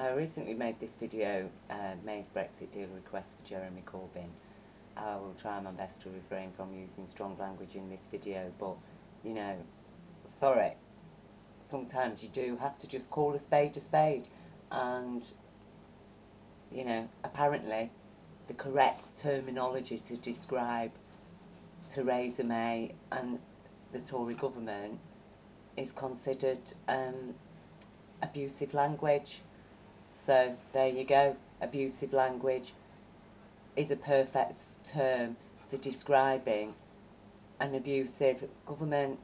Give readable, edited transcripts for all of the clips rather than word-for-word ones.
I recently made this video, May's Brexit deal request for Jeremy Corbyn. I will try my best to refrain from using strong language in this video, but, you know, sorry, sometimes you do have to just call a spade. And, you know, apparently the correct terminology to describe Theresa May and the Tory government is considered abusive language. So there you go, abusive language is a perfect term for describing an abusive government,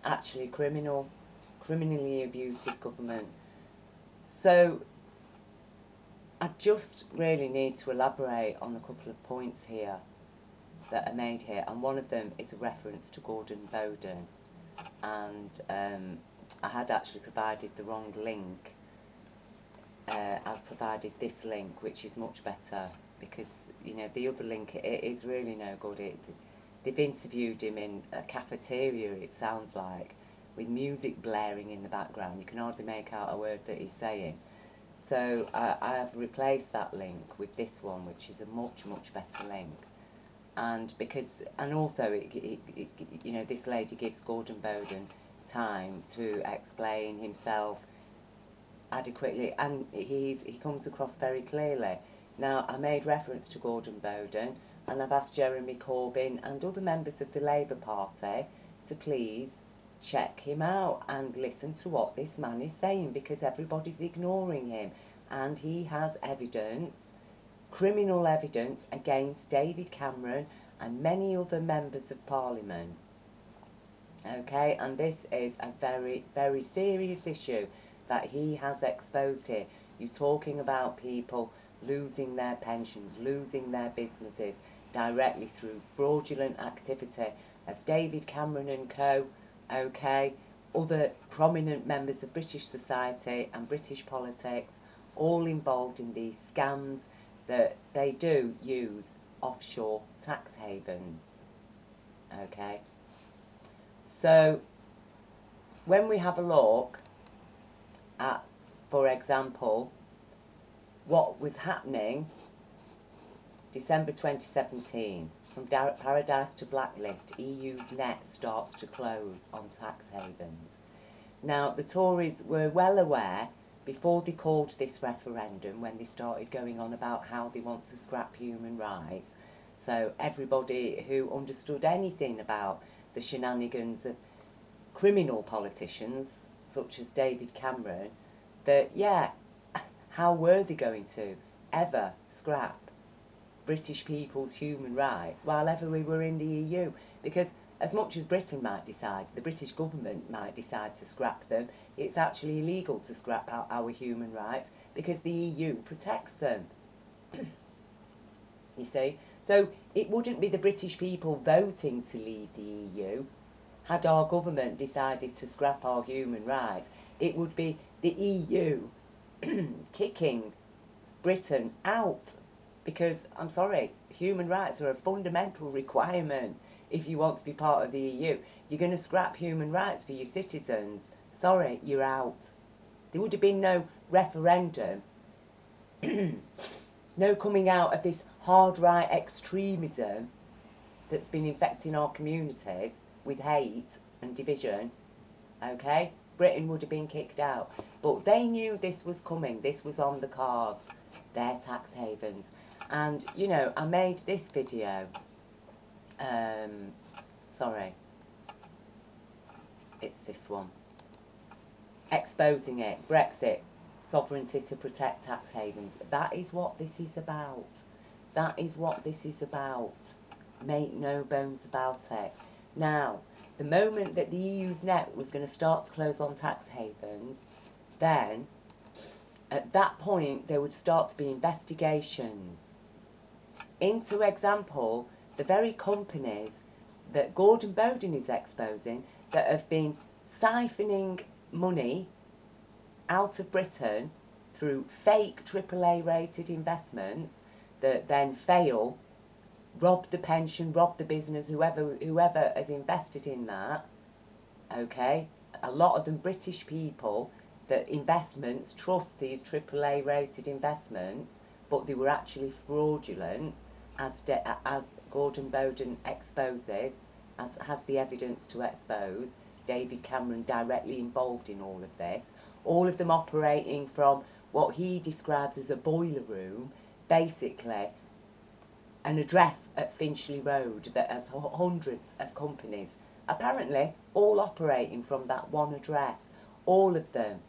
actually criminally abusive government. So I just really need to elaborate on a couple of points here that are made here, and one of them is a reference to Gordon BOWDEN, and I had actually provided the wrong link. I've provided this link, which is much better, because, you know, the other link, it is really no good. They've interviewed him in a cafeteria, it sounds like, with music blaring in the background. You can hardly make out a word that he's saying. So I have replaced that link with this one, which is a much better link. And also, you know, this lady gives Gordon BOWDEN time to explain himself adequately, and he comes across very clearly. Now, I made reference to Gordon BOWDEN, and I've asked Jeremy Corbyn and other members of the Labour Party to please check him out and listen to what this man is saying, because everybody's ignoring him, and he has evidence, criminal evidence, against David Cameron and many other members of Parliament. Okay, and this is a very serious issue that he has exposed here. You're talking about people losing their pensions, losing their businesses directly through fraudulent activity of David Cameron and co. Okay, other prominent members of British society and British politics, all involved in these scams that they do use offshore tax havens. Okay, so when we have a look at, for example, what was happening December 2017, from paradise to blacklist, EU's net starts to close on tax havens. Now, the Tories were well aware, before they called this referendum, when they started going on about how they want to scrap human rights, so everybody who understood anything about the shenanigans of criminal politicians, such as David Cameron, that, yeah, how were they going to ever scrap British people's human rights while ever we were in the EU? Because as much as Britain might decide, the British government might decide to scrap them, it's actually illegal to scrap our human rights because the EU protects them. You see? So it wouldn't be the British people voting to leave the EU. Had our government decided to scrap our human rights, it would be the EU kicking Britain out, because, I'm sorry, human rights are a fundamental requirement if you want to be part of the EU. You're going to scrap human rights for your citizens. Sorry, you're out. There would have been no referendum, no coming out of this hard right extremism that's been infecting our communities with hate and division. Okay, Britain would have been kicked out, but they knew this was coming. This was on the cards, their tax havens. And, you know, I made this video, sorry, it's this one, exposing it, Brexit, sovereignty to protect tax havens. That is what this is about. That is what this is about. Make no bones about it. Now, the moment that the EU's net was going to start to close on tax havens, then, at that point, there would start to be investigations into, example, the very companies that Gordon BOWDEN is exposing that have been siphoning money out of Britain through fake AAA rated investments that then fail, rob the pension, rob the business, whoever has invested in that. Okay, a lot of them British people that investments trust these AAA rated investments, but they were actually fraudulent, as Gordon BOWDEN exposes, as has the evidence to expose. David Cameron directly involved in all of this. All of them operating from what he describes as a boiler room, basically an address at Finchley Road that has hundreds of companies, apparently all operating from that one address, all of them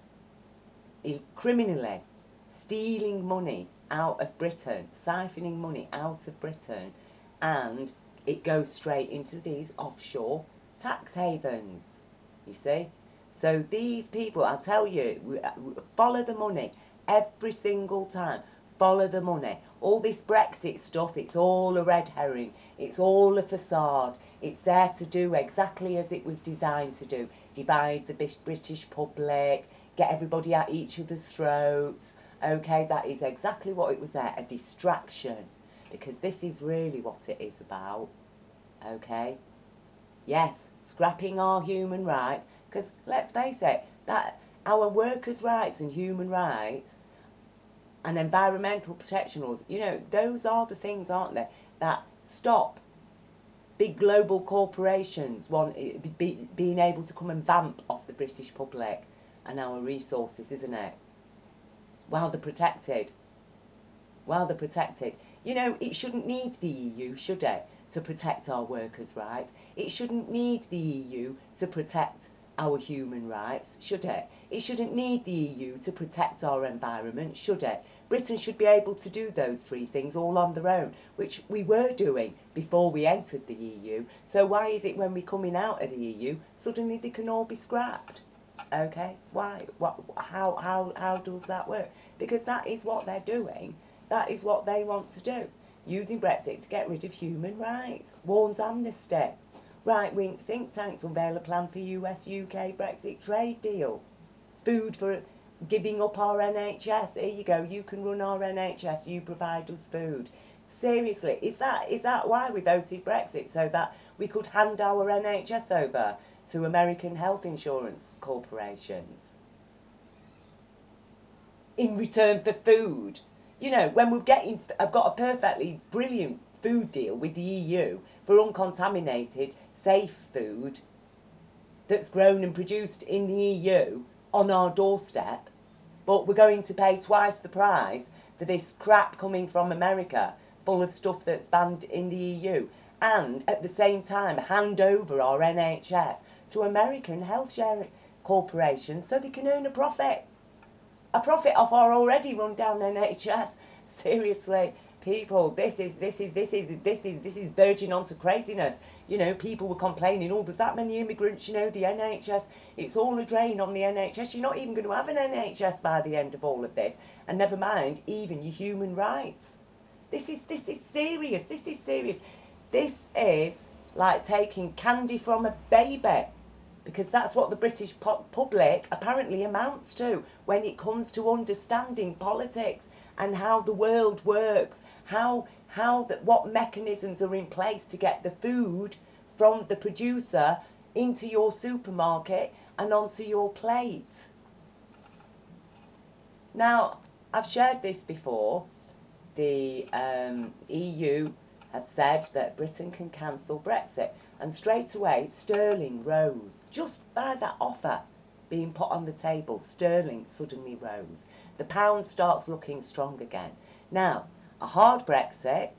criminally stealing money out of Britain, siphoning money out of Britain, and it goes straight into these offshore tax havens, you see. So these people, I tell you, follow the money every single time. Follow the money. All this Brexit stuff, it's all a red herring. It's all a facade. It's there to do exactly as it was designed to do. Divide the British public, get everybody at each other's throats. Okay, that is exactly what it was there, a distraction. Because this is really what it is about. Okay? Yes, scrapping our human rights. Because let's face it, that our workers' rights and human rights and environmental protection laws, you know, those are the things, aren't they, that stop big global corporations being able to come and vamp off the British public and our resources, isn't it? While they're protected. While they're protected. You know, it shouldn't need the EU, should it, to protect our workers' rights? It shouldn't need the EU to protect our human rights, should it? It shouldn't need the EU to protect our environment, should it? Britain should be able to do those three things all on their own, which we were doing before we entered the EU. So why is it when we're coming out of the EU, suddenly they can all be scrapped? Okay, why? What? How does that work? Because that is what they're doing. That is what they want to do. Using Brexit to get rid of human rights. Warns Amnesty. Right-wing think tanks unveil a plan for US-UK Brexit trade deal. Food for giving up our NHS. Here you go, you can run our NHS, you provide us food. Seriously, is that why we voted Brexit? So that we could hand our NHS over to American health insurance corporations in return for food? You know, when I've got a perfectly brilliant food deal with the EU for uncontaminated, safe food that's grown and produced in the EU on our doorstep, but we're going to pay twice the price for this crap coming from America, full of stuff that's banned in the EU, and at the same time hand over our NHS to American health sharing corporations so they can earn a profit off our already run down NHS. Seriously, people, this is verging onto craziness. You know, people were complaining, oh, there's that many immigrants, you know, the NHS, it's all a drain on the NHS. You're not even going to have an NHS by the end of all of this. And never mind, even your human rights. This is serious. This is serious. This is like taking candy from a baby. Because that's what the British public apparently amounts to when it comes to understanding politics and how the world works, what mechanisms are in place to get the food from the producer into your supermarket and onto your plate. Now, I've shared this before. The EU have said that Britain can cancel Brexit, and straight away sterling rose. Just by that offer being put on the table, sterling suddenly rose. The pound starts looking strong again. Now, a hard Brexit,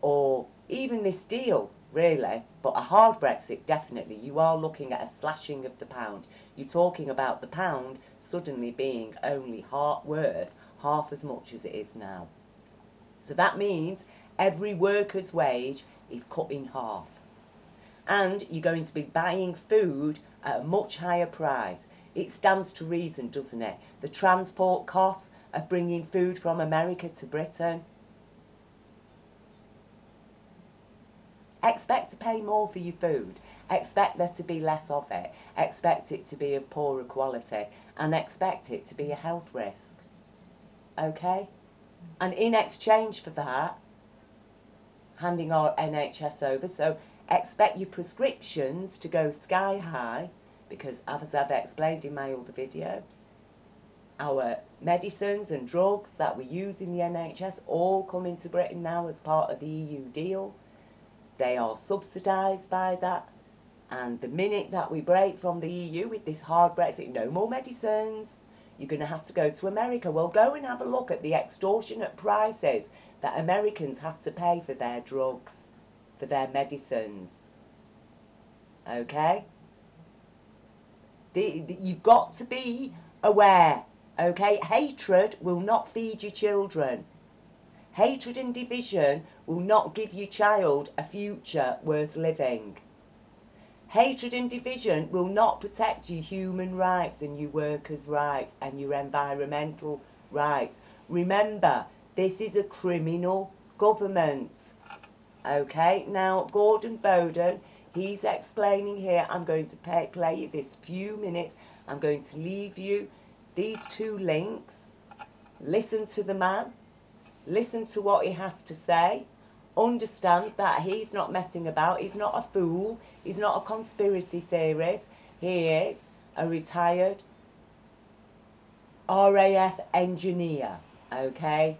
or even this deal, really, but a hard Brexit, definitely, you are looking at a slashing of the pound. You're talking about the pound suddenly being only worth half as much as it is now. So that means every worker's wage is cut in half. And you're going to be buying food at a much higher price. It stands to reason, doesn't it? The transport costs of bringing food from America to Britain. Expect to pay more for your food. Expect there to be less of it. Expect it to be of poorer quality. And expect it to be a health risk. Okay? And in exchange for that, handing our NHS over, so expect your prescriptions to go sky high, because as I've explained in my other video, Our medicines and drugs that we use in the NHS all come into Britain now as part of the EU deal. They are subsidised by that. And the minute that we break from the EU with this hard Brexit, no more medicines. You're going to have to go to America. Well, go and have a look at the extortionate prices that Americans have to pay for their drugs, for their medicines. Okay? You've got to be aware. Okay? Hatred will not feed your children. Hatred and division will not give your child a future worth living. Hatred and division will not protect your human rights and your workers' rights and your environmental rights. Remember, this is a criminal government. Okay, now Gordon Bowden, he's explaining here. I'm going to play you this few minutes. I'm going to leave you these two links. Listen to the man. Listen to what he has to say. Understand that he's not messing about. He's not a fool. He's not a conspiracy theorist. He is a retired RAF engineer. Okay?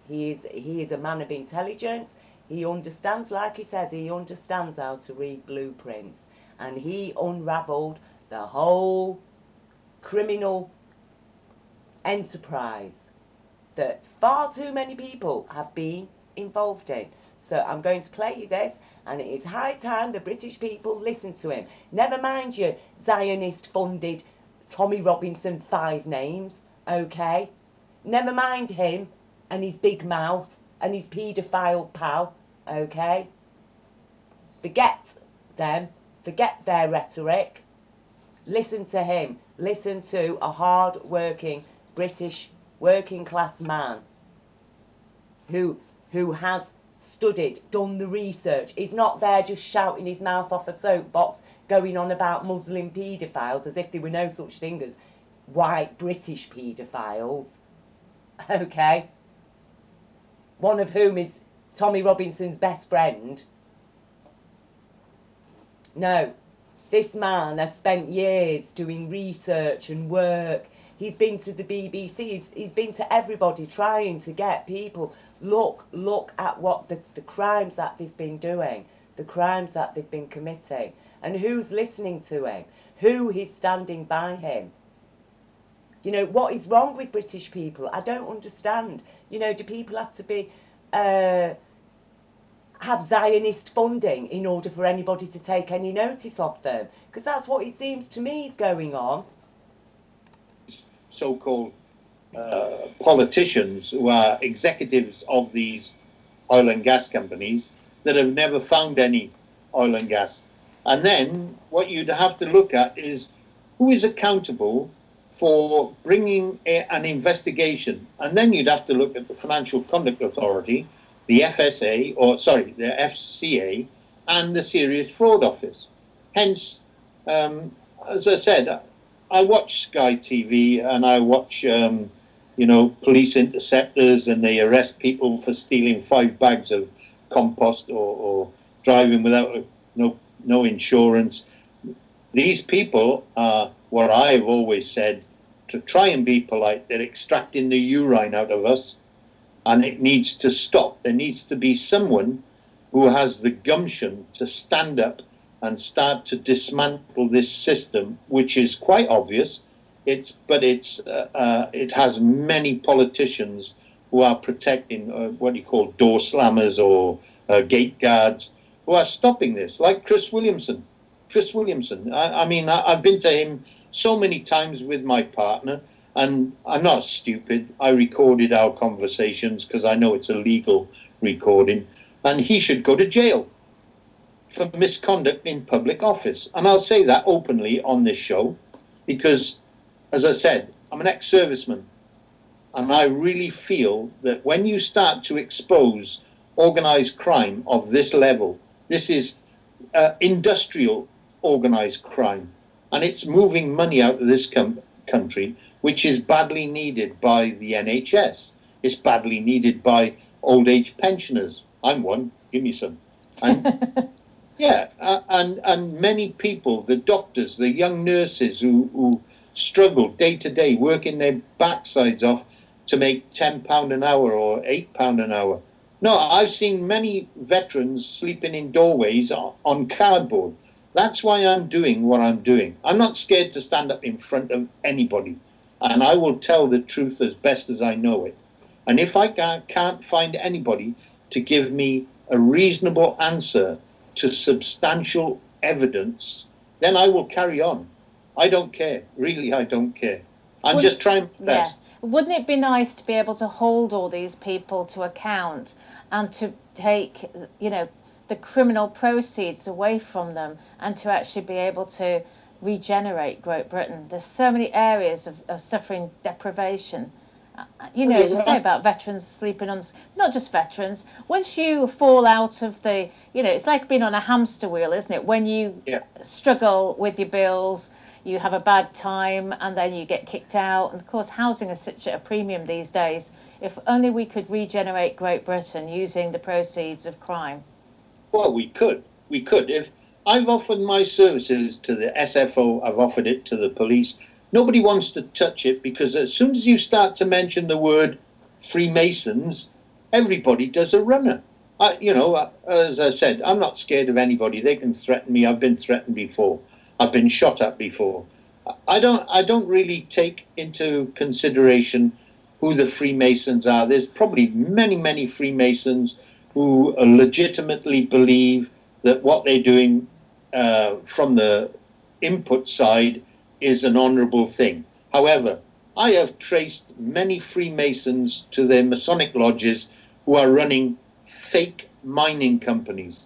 He is a man of intelligence. He understands, like he says, he understands how to read blueprints. And he unravelled the whole criminal enterprise that far too many people have been involved in. So I'm going to play you this, and it is high time the British people listen to him. Never mind your Zionist-funded Tommy Robinson 5 names, okay? Never mind him and his big mouth and his paedophile pal, okay? Forget them, forget their rhetoric. Listen to him. Listen to a hard-working British working-class man who has studied, done the research. He's not there just shouting his mouth off a soapbox, going on about Muslim paedophiles as if there were no such thing as white British paedophiles. Okay? One of whom is Tommy Robinson's best friend. No. This man has spent years doing research and work. He's been to the BBC. He's been to everybody trying to get people, look at what the crimes that they've been doing, the crimes that they've been committing, and who's listening to him, who is standing by him. You know, what is wrong with British people? I don't understand. You know, do people have to be... have Zionist funding in order for anybody to take any notice of them? Because that's what it seems to me is going on. So-called politicians who are executives of these oil and gas companies that have never found any oil and gas. And then what you'd have to look at is who is accountable for bringing an investigation. And then you'd have to look at the Financial Conduct Authority, the FSA, or sorry, the FCA, and the Serious Fraud Office. Hence, as I said, I watch Sky TV and I watch, you know, police interceptors, and they arrest people for stealing 5 bags of compost or driving without no insurance. These people are what I've always said, to try and be polite, they're extracting the urine out of us, and it needs to stop. There needs to be someone who has the gumption to stand up and start to dismantle this system, which is quite obvious. It has many politicians who are protecting what you call door slammers or gate guards, who are stopping this, like Chris Williamson. I mean, I've been to him so many times with my partner, and I'm not stupid. I recorded our conversations because I know it's a legal recording, and he should go to jail for misconduct in public office. And I'll say that openly on this show because, as I said, I'm an ex-serviceman, and I really feel that when you start to expose organized crime of this level, this is industrial organized crime, and it's moving money out of this country, which is badly needed by the NHS. It's badly needed by old age pensioners. I'm one, give me some. And yeah, and many people, the doctors, the young nurses who struggle day to day, working their backsides off to make £10 an hour or £8 an hour. No, I've seen many veterans sleeping in doorways on cardboard. That's why I'm doing what I'm doing. I'm not scared to stand up in front of anybody, and I will tell the truth as best as I know it. And if I can't find anybody to give me a reasonable answer to substantial evidence, then I will carry on. I don't care. Really, I don't care. I'm just trying my best. Yeah. Wouldn't it be nice to be able to hold all these people to account and to take, you know, the criminal proceeds away from them and to actually be able to regenerate Great Britain? There's so many areas of suffering deprivation. You know, as you say about veterans sleeping on, not just veterans, once you fall out of the, you know, it's like being on a hamster wheel, isn't it? When you struggle with your bills, you have a bad time and then you get kicked out. And of course, housing is such a premium these days. If only we could regenerate Great Britain using the proceeds of crime. Well, we could. We could. If I've offered my services to the SFO, I've offered it to the police. Nobody wants to touch it because as soon as you start to mention the word Freemasons, everybody does a runner. You know, as I said, I'm not scared of anybody. They can threaten me. I've been threatened before. I've been shot at before. I don't really take into consideration who the Freemasons are. There's probably many Freemasons who legitimately believe that what they're doing from the input side is an honourable thing. However, I have traced many Freemasons to their Masonic lodges who are running fake mining companies,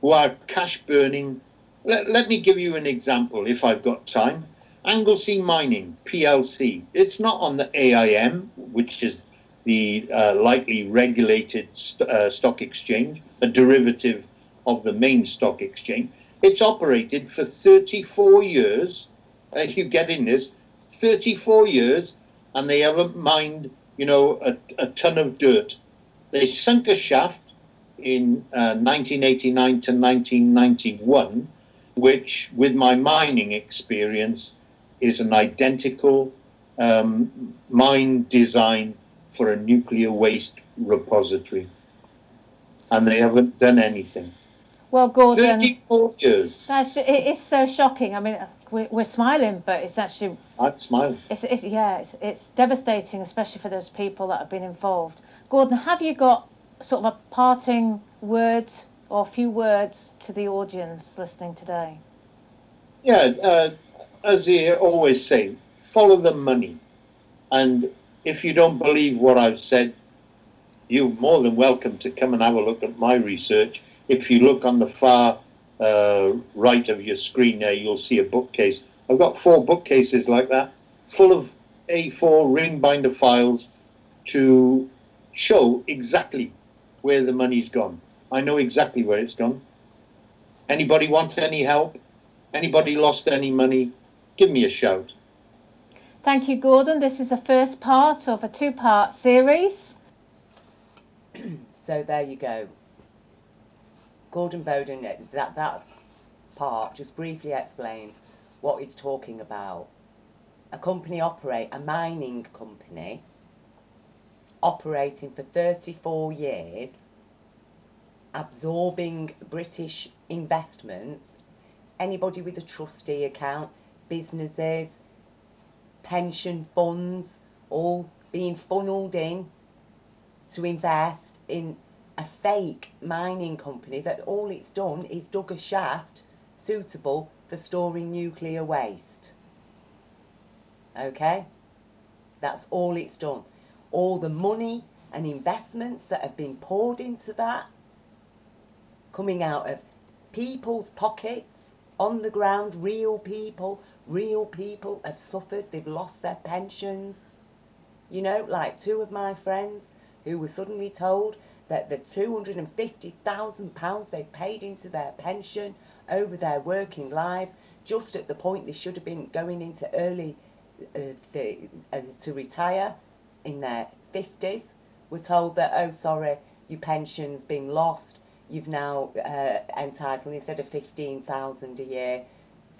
who are cash burning. Let me give you an example if I've got time. Anglesey Mining, PLC. It's not on the AIM, which is the lightly regulated stock exchange, a derivative of the main stock exchange. It's operated for 34 years. You getting this? 34 years, and they haven't mined, you know, a ton of dirt. They sunk a shaft in 1989 to 1991, which, with my mining experience, is an identical mine design for a nuclear waste repository. And they haven't done anything. Well, Gordon, 34 years. It is so shocking. I mean, we're smiling, but it's actually... I'm smiling. It's devastating, especially for those people that have been involved. Gordon, have you got sort of a parting word or a few words to the audience listening today? Yeah, as they always say, follow the money. And if you don't believe what I've said, you're more than welcome to come and have a look at my research. If you look on the far right of your screen there, you'll see a bookcase. I've got 4 bookcases like that, full of A4 ring binder files to show exactly where the money's gone. I know exactly where it's gone. Anybody want any help? Anybody lost any money? Give me a shout. Thank you, Gordon. This is the first part of a 2-part series. So there you go. Gordon BOWDEN, that part just briefly explains what he's talking about. A mining company, operating for 34 years, absorbing British investments, anybody with a trustee account, businesses, pension funds, all being funneled in to invest in a fake mining company that all it's done is dug a shaft suitable for storing nuclear waste. Okay? That's all it's done. All the money and investments that have been poured into that, coming out of people's pockets, on the ground, real people have suffered, they've lost their pensions. You know, like 2 of my friends who were suddenly told that the £250,000 they paid into their pension over their working lives, just at the point they should have been going into early to retire in their 50s, were told that, oh sorry, your pension's been lost, you've now entitled, instead of 15,000 a year,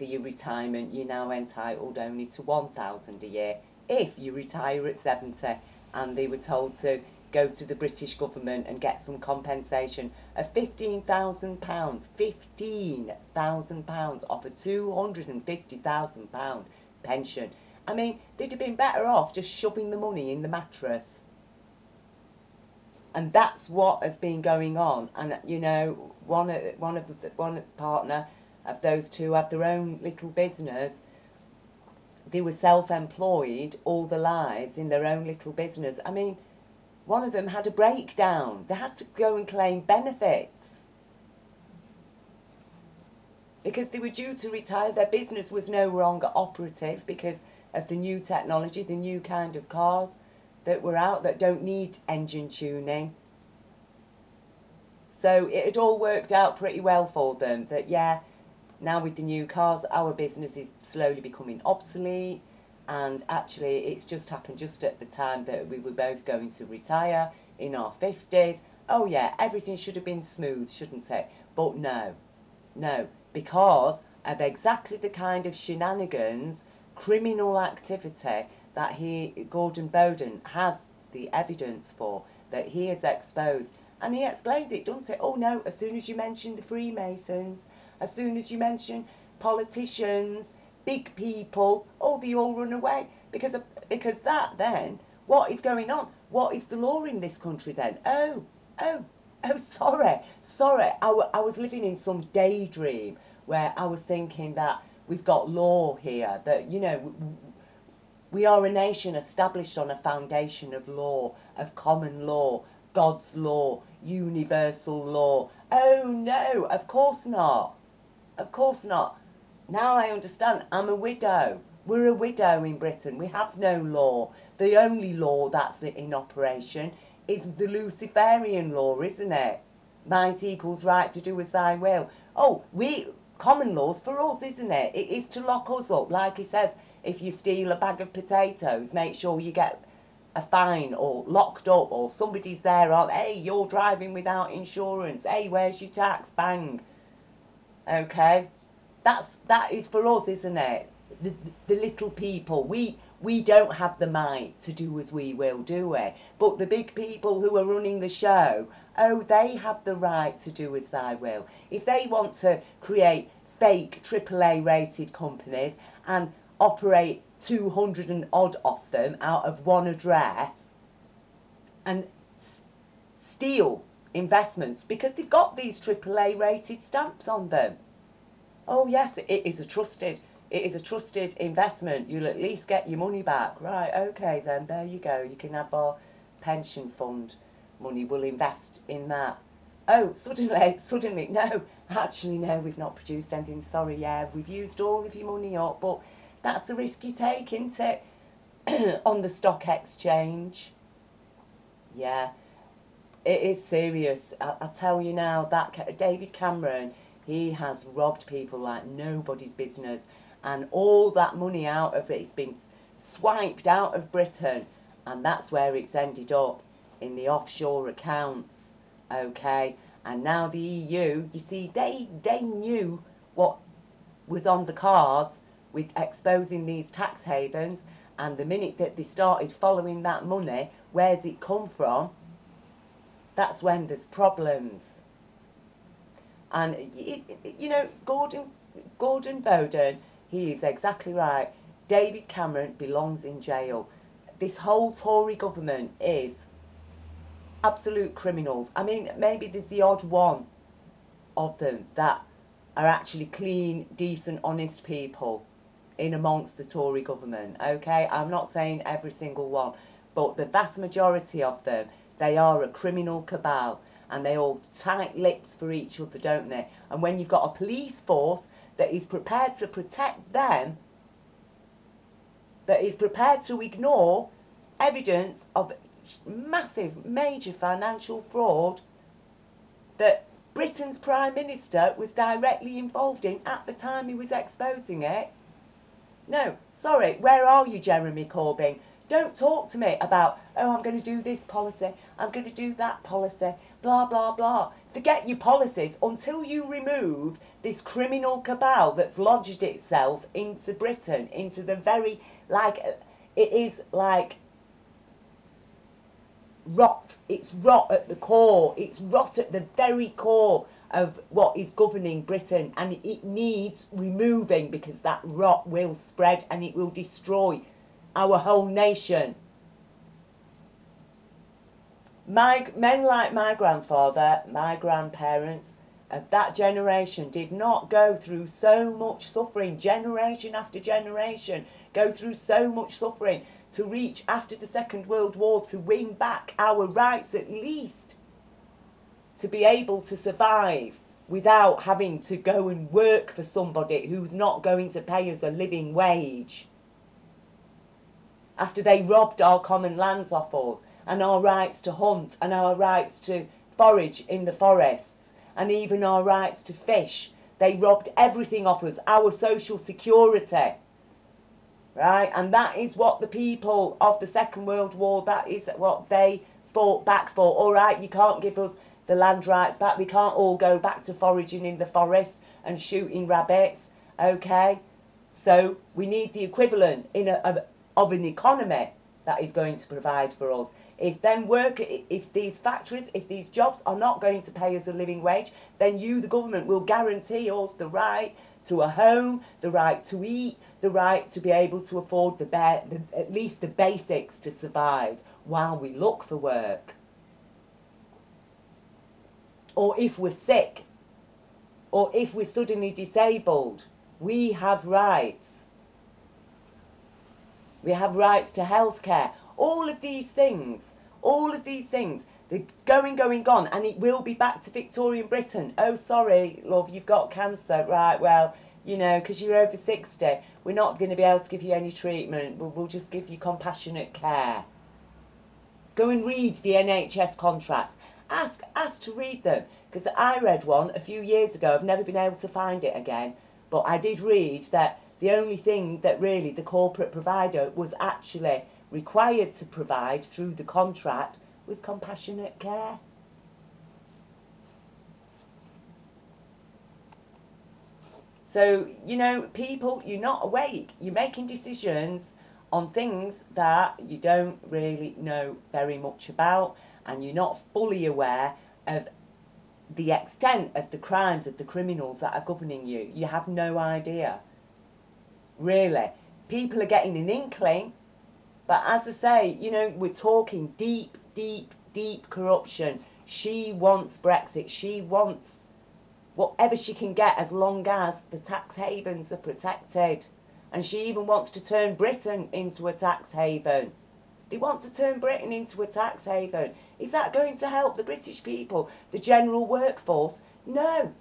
for your retirement, you're now entitled only to 1,000 a year if you retire at 70. And they were told to go to the British government and get some compensation of £15,000, £15,000 off a £250,000 pension. I mean, they'd have been better off just shoving the money in the mattress. And that's what has been going on. And you know, one partner of those two had their own little business. They were self-employed all their lives in their own little business. I mean, one of them had a breakdown. They had to go and claim benefits because they were due to retire. Their business was no longer operative because of the new technology, the new kind of cars that were out that don't need engine tuning. So it had all worked out pretty well for them that, yeah, now with the new cars, our business is slowly becoming obsolete. And actually, it's just happened just at the time that we were both going to retire in our 50s. Oh, yeah, everything should have been smooth, shouldn't it? But no, because of exactly the kind of shenanigans, criminal activity that Gordon BOWDEN has the evidence for, that he has exposed. And he explains it, doesn't it? Oh, no, as soon as you mention the Freemasons, as soon as you mention politicians, big people, oh, they all run away. Because that then, what is going on? What is the law in this country then? Oh, sorry. I was living in some daydream where I was thinking that we've got law here, that, you know, we are a nation established on a foundation of law, of common law, God's law, universal law. Oh, no, of course not. Of course not. Now I understand. I'm a widow. We're a widow in Britain. We have no law. The only law that's in operation is the Luciferian law, isn't it? Might equals right to do as I will. Oh, common law's for us, isn't it? It is to lock us up. Like he says, if you steal a bag of potatoes, make sure you get a fine or locked up, or somebody's there on, hey, you're driving without insurance. Hey, where's your tax? Bang. Okay? That is for us, isn't it? The little people. We don't have the might to do as we will, do we? But the big people who are running the show, oh, they have the right to do as they will. If they want to create fake AAA rated companies and operate 200 and odd of them out of one address and steal investments because they've got these AAA rated stamps on them. Oh yes, it is a trusted investment. You'll at least get your money back. Right, okay then, there you go. You can have our pension fund money. We'll invest in that. Oh, suddenly, no, actually no, we've not produced anything. Sorry, yeah, we've used all of your money up, but that's the risk you take, isn't it? On the stock exchange. Yeah, it is serious. I tell you now, that David Cameron, he has robbed people like nobody's business, and all that money out of it's been swiped out of Britain, and that's where it's ended up, in the offshore accounts. Okay, and now the EU, you see, they knew what was on the cards with exposing these tax havens, and the minute that they started following that money, where's it come from? That's when there's problems. And, you know, Gordon BOWDEN, he is exactly right. David Cameron belongs in jail. This whole Tory government is absolute criminals. I mean, maybe there's the odd one of them that are actually clean, decent, honest people in amongst the Tory government, okay? I'm not saying every single one, but the vast majority of them, they are a criminal cabal, and they all tight lips for each other, don't they? And when you've got a police force that is prepared to protect them, that is prepared to ignore evidence of massive, major financial fraud that Britain's Prime Minister was directly involved in at the time he was exposing it. No, sorry, where are you, Jeremy Corbyn? Don't talk to me about, oh, I'm going to do this policy, I'm going to do that policy, blah, blah, blah. Forget your policies until you remove this criminal cabal that's lodged itself into Britain, into the very, like, it is like rot. It's rot at the core. It's rot at the very core of what is governing Britain, and it needs removing, because that rot will spread and it will destroy our whole nation. Men like my grandfather, my grandparents of that generation did not go through so much suffering, generation after generation, go through so much suffering to reach after the Second World War to win back our rights, at least to be able to survive without having to go and work for somebody who's not going to pay us a living wage. After they robbed our common lands off us, and our rights to hunt, and our rights to forage in the forests, and even our rights to fish, they robbed everything off us, our social security. Right? And that is what the people of the Second World War, that is what they fought back for. All right, you can't give us the land rights back. We can't all go back to foraging in the forest and shooting rabbits. Okay? So we need the equivalent of an economy that is going to provide for us. If these factories, if these jobs are not going to pay us a living wage, then you, the government, will guarantee us the right to a home, the right to eat, the right to be able to afford at least the basics to survive while we look for work. Or if we're sick, or if we're suddenly disabled, we have rights. We have rights to healthcare. All of these things, they're going, gone, and it will be back to Victorian Britain. Oh, sorry, love, you've got cancer. Right, well, you know, because you're over 60, we're not going to be able to give you any treatment. We'll just give you compassionate care. Go and read the NHS contracts. Ask to read them, because I read one a few years ago. I've never been able to find it again, but I did read that the only thing that really the corporate provider was actually required to provide through the contract was compassionate care. So, you know, people, you're not awake. You're making decisions on things that you don't really know very much about, and you're not fully aware of the extent of the crimes of the criminals that are governing you. You have no idea. Really. People are getting an inkling, but as I say, you know, we're talking deep, deep, deep corruption. She wants Brexit. She wants whatever she can get as long as the tax havens are protected. And she even wants to turn Britain into a tax haven. They want to turn Britain into a tax haven. Is that going to help the British people, the general workforce? No.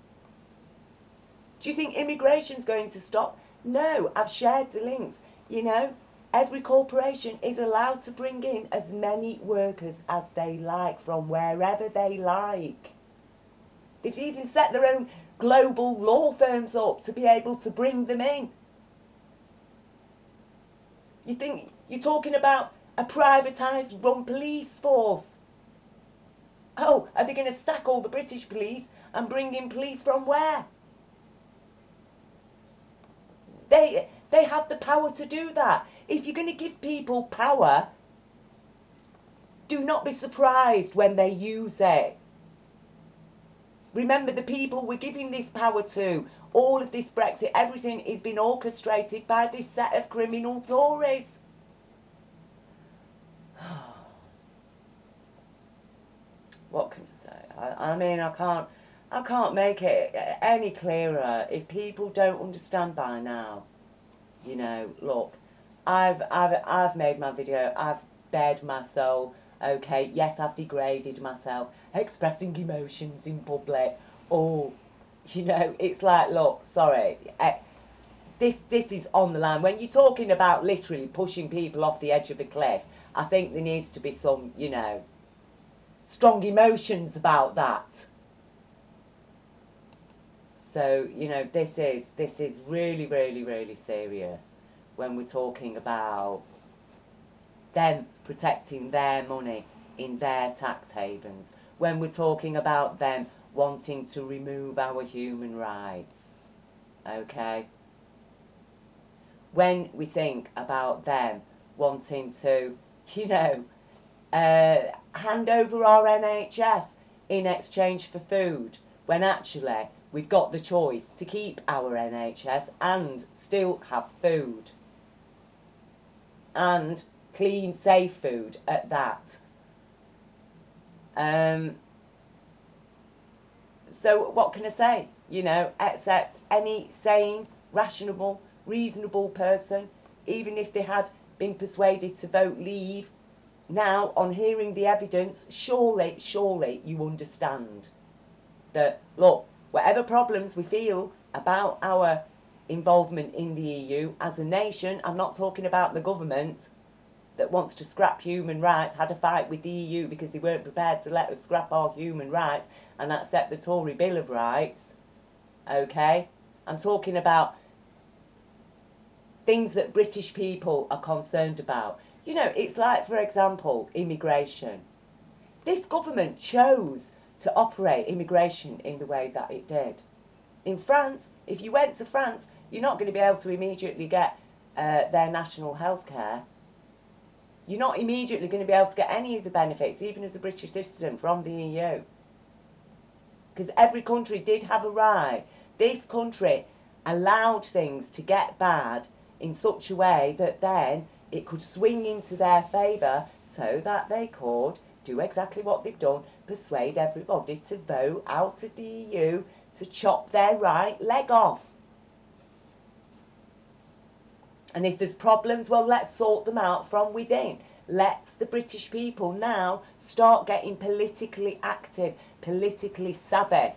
Do you think immigration's going to stop? No. I've shared the links. You know, every corporation is allowed to bring in as many workers as they like from wherever they like. They've even set their own global law firms up to be able to bring them in. You think you're talking about a privatised run police force? Oh, are they going to sack all the British police and bring in police from where? They have the power to do that. If you're going to give people power, do not be surprised when they use it. Remember, the people we're giving this power to, all of this Brexit, everything is being orchestrated by this set of criminal Tories. What can I say? I mean, I can't make it any clearer. If people don't understand by now, you know, look, I've made my video. I've bared my soul. Okay, yes, I've degraded myself, expressing emotions in public. Oh, you know, it's like, look, sorry, this is on the line. When you're talking about literally pushing people off the edge of a cliff, I think there needs to be some, you know, strong emotions about that. So, you know, this is really, really, really serious when we're talking about them protecting their money in their tax havens, when we're talking about them wanting to remove our human rights, okay? When we think about them wanting to, you know, hand over our NHS in exchange for food, when actually we've got the choice to keep our NHS and still have food. And clean, safe food at that. So what can I say? You know, except any sane, rational, reasonable person, even if they had been persuaded to vote Leave, now on hearing the evidence, surely you understand that, look, whatever problems we feel about our involvement in the EU as a nation, I'm not talking about the government that wants to scrap human rights, had a fight with the EU because they weren't prepared to let us scrap our human rights and accept the Tory Bill of Rights, okay? I'm talking about things that British people are concerned about. You know, it's like, for example, immigration. This government chose to operate immigration in the way that it did. In France, if you went to France, you're not going to be able to immediately get their national health care. You're not immediately going to be able to get any of the benefits, even as a British citizen, from the EU. Because every country did have a right. This country allowed things to get bad in such a way that then it could swing into their favour so that they could do exactly what they've done, persuade everybody to vote out of the EU to chop their right leg off. And if there's problems, well, let's sort them out from within. Let the British people now start getting politically active, politically savvy.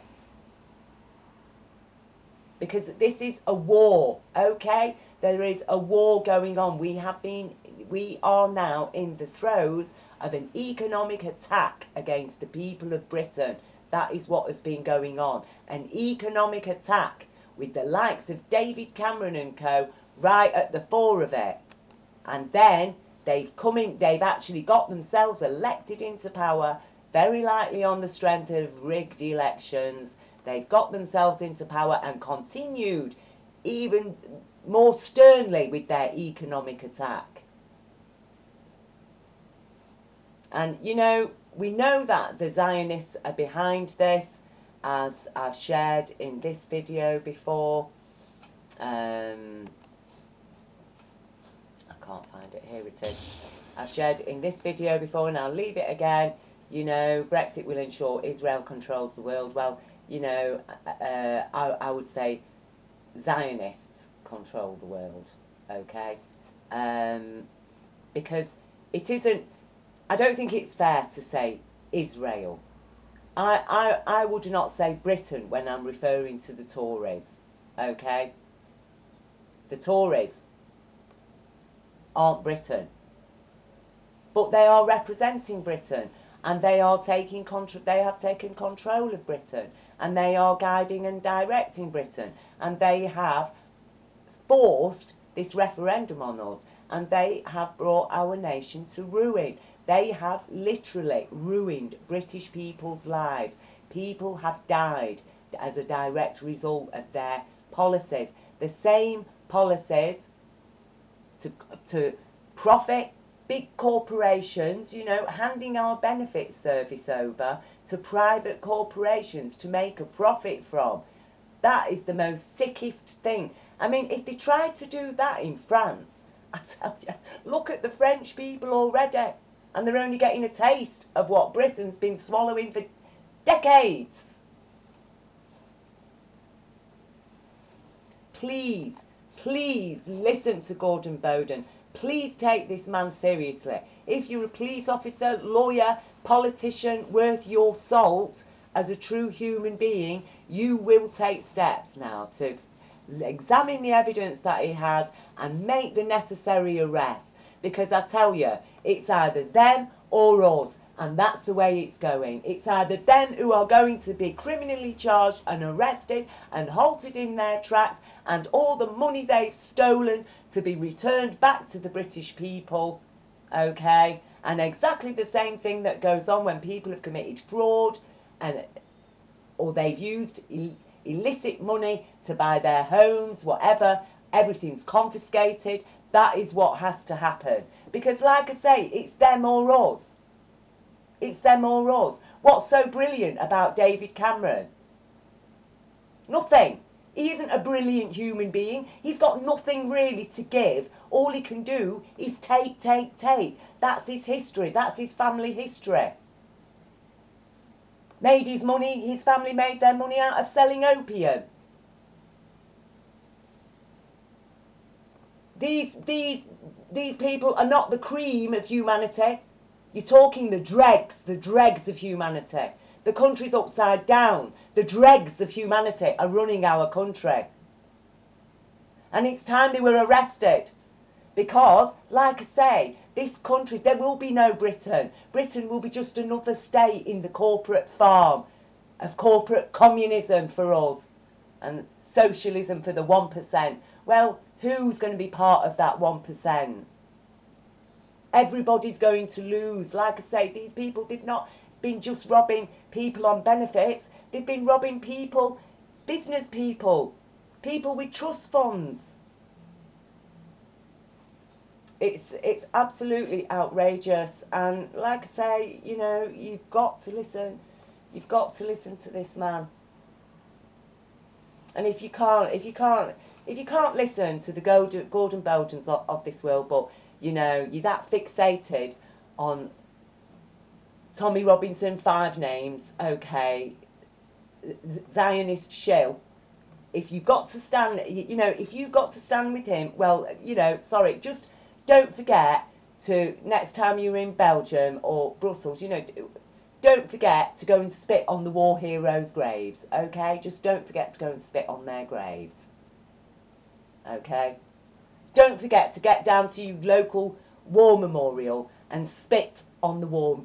Because this is a war, okay? There is a war going on. We are now in the throes of an economic attack against the people of Britain. That is what has been going on. An economic attack with the likes of David Cameron and co. right at the fore of it. And then they've actually got themselves elected into power, very likely on the strength of rigged elections. They've got themselves into power and continued even more sternly with their economic attack. And, you know, we know that the Zionists are behind this, as I've shared in this video before. I can't find it, here it is. I've shared it in this video before and I'll leave it again. You know, Brexit will ensure Israel controls the world. Well, you know, I would say Zionists control the world, okay? Because it isn't, I don't think it's fair to say Israel. I would not say Britain when I'm referring to the Tories, okay? The Tories aren't Britain, but they are representing Britain, and they are taking they have taken control of Britain, and they are guiding and directing Britain, and they have forced this referendum on us, and they have brought our nation to ruin. They have literally ruined British people's lives. People have died as a direct result of their policies. The same policies to profit, big corporations, you know, handing our benefit service over to private corporations to make a profit from. That is the most sickest thing. I mean, if they tried to do that in France, I tell you, look at the French people already. And they're only getting a taste of what Britain's been swallowing for decades. Please, please listen to Gordon BOWDEN. Please take this man seriously. If you're a police officer, lawyer, politician worth your salt as a true human being, you will take steps now to examine the evidence that he has and make the necessary arrests. Because I tell you, it's either them or us. And that's the way it's going. It's either them who are going to be criminally charged and arrested and halted in their tracks, and all the money they've stolen to be returned back to the British people, okay? And exactly the same thing that goes on when people have committed fraud and or they've used illicit money to buy their homes, whatever, everything's confiscated. That is what has to happen. Because like I say, it's them or us. It's them or us. What's so brilliant about David Cameron? Nothing. He isn't a brilliant human being. He's got nothing really to give. All he can do is take, take, take. That's his history. That's his family history. Made his money, his family made their money out of selling opium. These people are not the cream of humanity. You're talking the dregs of humanity. The country's upside down. The dregs of humanity are running our country. And it's time they were arrested. Because, like I say, this country, there will be no Britain. Britain will be just another state in the corporate farm of corporate communism for us and socialism for the 1%. Well, who's going to be part of that 1%? Everybody's going to lose. Like I say, these people, they've not been just robbing people on benefits. They've been robbing people, business people, people with trust funds. It's absolutely outrageous. And like I say, you know, you've got to listen. You've got to listen to this man. And if you can't listen to the Gordon Bowdens of this world, but you know you're that fixated on Tommy Robinson, 5 names, okay, Zionist shill. If you've got to stand, you know, if you've got to stand with him, well, you know, sorry, just don't forget to next time you're in Belgium or Brussels, you know. Don't forget to go and spit on the war heroes' graves, okay? Just don't forget to go and spit on their graves, okay? Don't forget to get down to your local war memorial and spit on the war.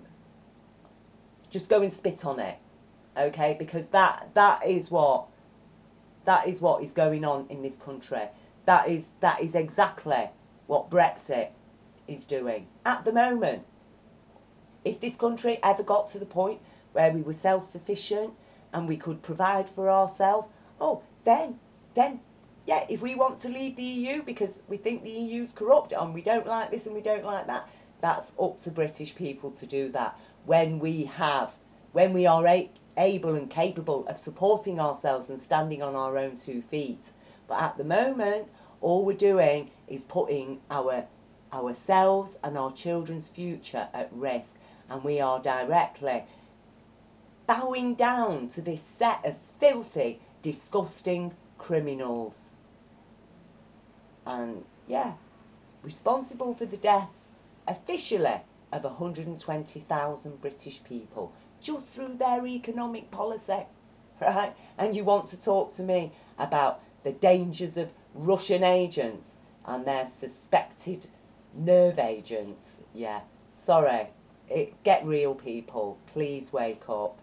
Just go and spit on it, okay? Because that is what is going on in this country. That is exactly what Brexit is doing at the moment. If this country ever got to the point where we were self-sufficient and we could provide for ourselves, oh, then, yeah, if we want to leave the EU because we think the EU's corrupt and we don't like this and we don't like that, that's up to British people to do that when we are able and capable of supporting ourselves and standing on our own 2 feet. But at the moment, all we're doing is putting ourselves and our children's future at risk, and we are directly bowing down to this set of filthy, disgusting criminals. And yeah, responsible for the deaths officially of 120,000 British people just through their economic policy, right? And you want to talk to me about the dangers of Russian agents and their suspected nerve agents? Yeah, sorry. Get real, people. Please wake up.